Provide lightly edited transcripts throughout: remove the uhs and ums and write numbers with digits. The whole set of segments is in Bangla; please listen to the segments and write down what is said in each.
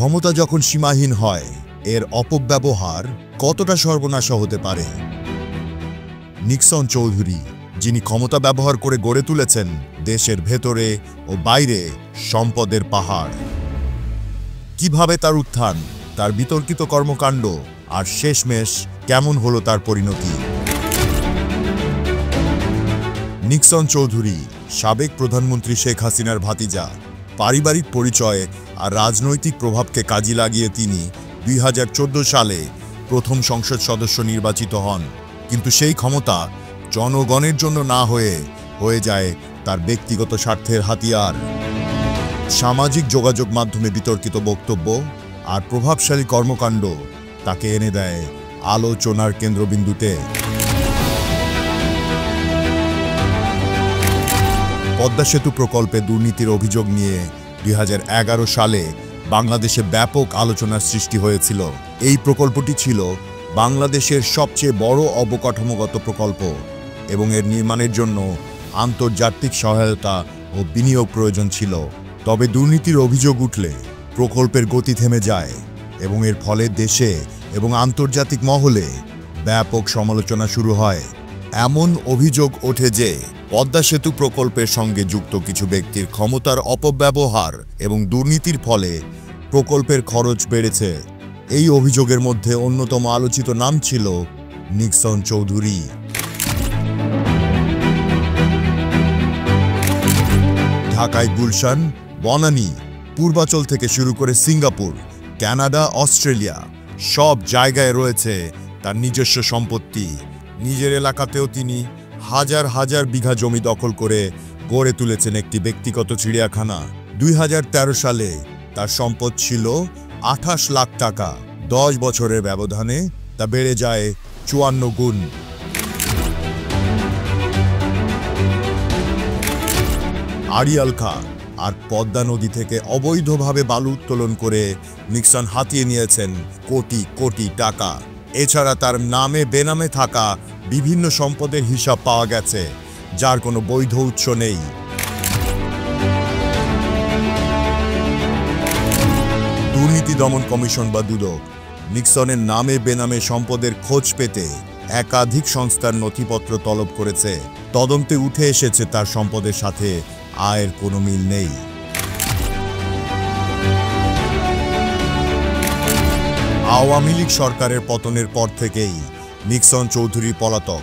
ক্ষমতা যখন সীমাহীন হয় এর অপব্যবহার কতটা সর্বনাশা হতে পারে। নিক্সন চৌধুরী, যিনি ক্ষমতা ব্যবহার করে গড়ে তুলেছেন দেশের ভেতরে ও বাইরে সম্পদের পাহাড়। কিভাবে তার উত্থান, তার বিতর্কিত কর্মকাণ্ড আর শেষমেশ কেমন হলো তার পরিণতি। নিক্সন চৌধুরী সাবেক প্রধানমন্ত্রী শেখ হাসিনার ভাতিজা। পারিবারিক পরিচয় আর রাজনৈতিক প্রভাবকে কাজে লাগিয়ে তিনি 2014 সালে প্রথম সংসদ সদস্য নির্বাচিত হন। কিন্তু সেই ক্ষমতা জনগণের জন্য না হয়ে যায় তার ব্যক্তিগত স্বার্থের হাতিয়ার। সামাজিক যোগাযোগ মাধ্যমে বিতর্কিত বক্তব্য আর প্রভাবশালী কর্মকাণ্ড তাকে এনে দেয় আলোচনার কেন্দ্রবিন্দুতে। পদ্মা সেতু প্রকল্পে দুর্নীতির অভিযোগ নিয়ে 2011 সালে বাংলাদেশে ব্যাপক আলোচনার সৃষ্টি হয়েছিল। এই প্রকল্পটি ছিল বাংলাদেশের সবচেয়ে বড় অবকাঠামোগত প্রকল্প এবং এর নির্মাণের জন্য আন্তর্জাতিক সহায়তা ও বিনিয়োগ প্রয়োজন ছিল। তবে দুর্নীতির অভিযোগ উঠলে প্রকল্পের গতি থেমে যায় এবং এর ফলে দেশে এবং আন্তর্জাতিক মহলে ব্যাপক সমালোচনা শুরু হয়। এমন অভিযোগ ওঠে যে পদ্মা সেতু প্রকল্পের সঙ্গে যুক্ত কিছু ব্যক্তির ক্ষমতার অপব্যবহার এবং দুর্নীতির ফলে প্রকল্পের খরচ বেড়েছে। এই অভিযোগের মধ্যে অন্যতম আলোচিত নাম ছিল নিক্সন চৌধুরী। ঢাকায় গুলশান, বনানী, পূর্বাচল থেকে শুরু করে সিঙ্গাপুর, কানাডা, অস্ট্রেলিয়া সব জায়গায় রয়েছে তার নিজস্ব সম্পত্তি। নিজের এলাকাতেও তিনি হাজার হাজার বিঘা জমি দখল করে গড়ে তুলেছেন একটি ব্যক্তিগত চিড়িয়াখানা। 2013 সালে তার সম্পদ ছিল 28 লাখ টাকা। 10 বছরের ব্যবধানে তা বেড়ে যায় 54 গুণ। আড়িয়াল খাঁ আর পদ্মা নদী থেকে অবৈধভাবে বালু উত্তোলন করে নিক্সন হাতিয়ে নিয়েছেন কোটি কোটি টাকা। এছাড়া তার নামে বেনামে থাকা বিভিন্ন সম্পদের হিসাব পাওয়া গেছে, যার কোনো বৈধ উৎস নেই। দুর্নীতি দমন কমিশন বা দুদক নিক্সনের নামে বেনামে সম্পদের খোঁজ পেতে একাধিক সংস্থার নথিপত্র তলব করেছে। তদন্তে উঠে এসেছে তার সম্পদের সাথে আয়ের কোনো মিল নেই। আওয়ামী লীগ সরকারের পতনের পর থেকেই নিক্সন চৌধুরী পলাতক।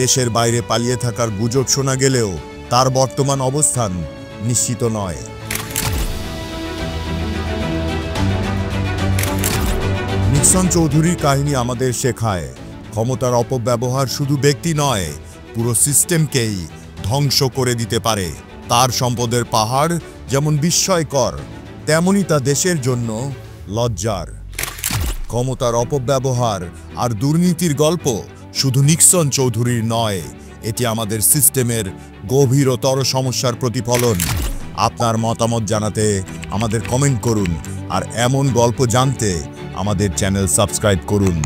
দেশের বাইরে পালিয়ে থাকার গুজব শোনা গেলেও তার বর্তমান অবস্থান নিশ্চিত নয়। নিক্সন চৌধুরীর কাহিনী আমাদের শেখায় ক্ষমতার অপব্যবহার শুধু ব্যক্তি নয়, পুরো সিস্টেমকেই ধ্বংস করে দিতে পারে। তার সম্পদের পাহাড় যেমন বিস্ময়কর, তেমনি তা দেশের জন্য লজ্জার। ক্ষমতার অপব্যবহার আর দুর্নীতির গল্প শুধু নিক্সন চৌধুরীর নয়, এটি আমাদের সিস্টেমের গভীরতর সমস্যার প্রতিফলন। আপনার মতামত জানাতে আমাদের কমেন্ট করুন আর এমন গল্প জানতে আমাদের চ্যানেল সাবস্ক্রাইব করুন।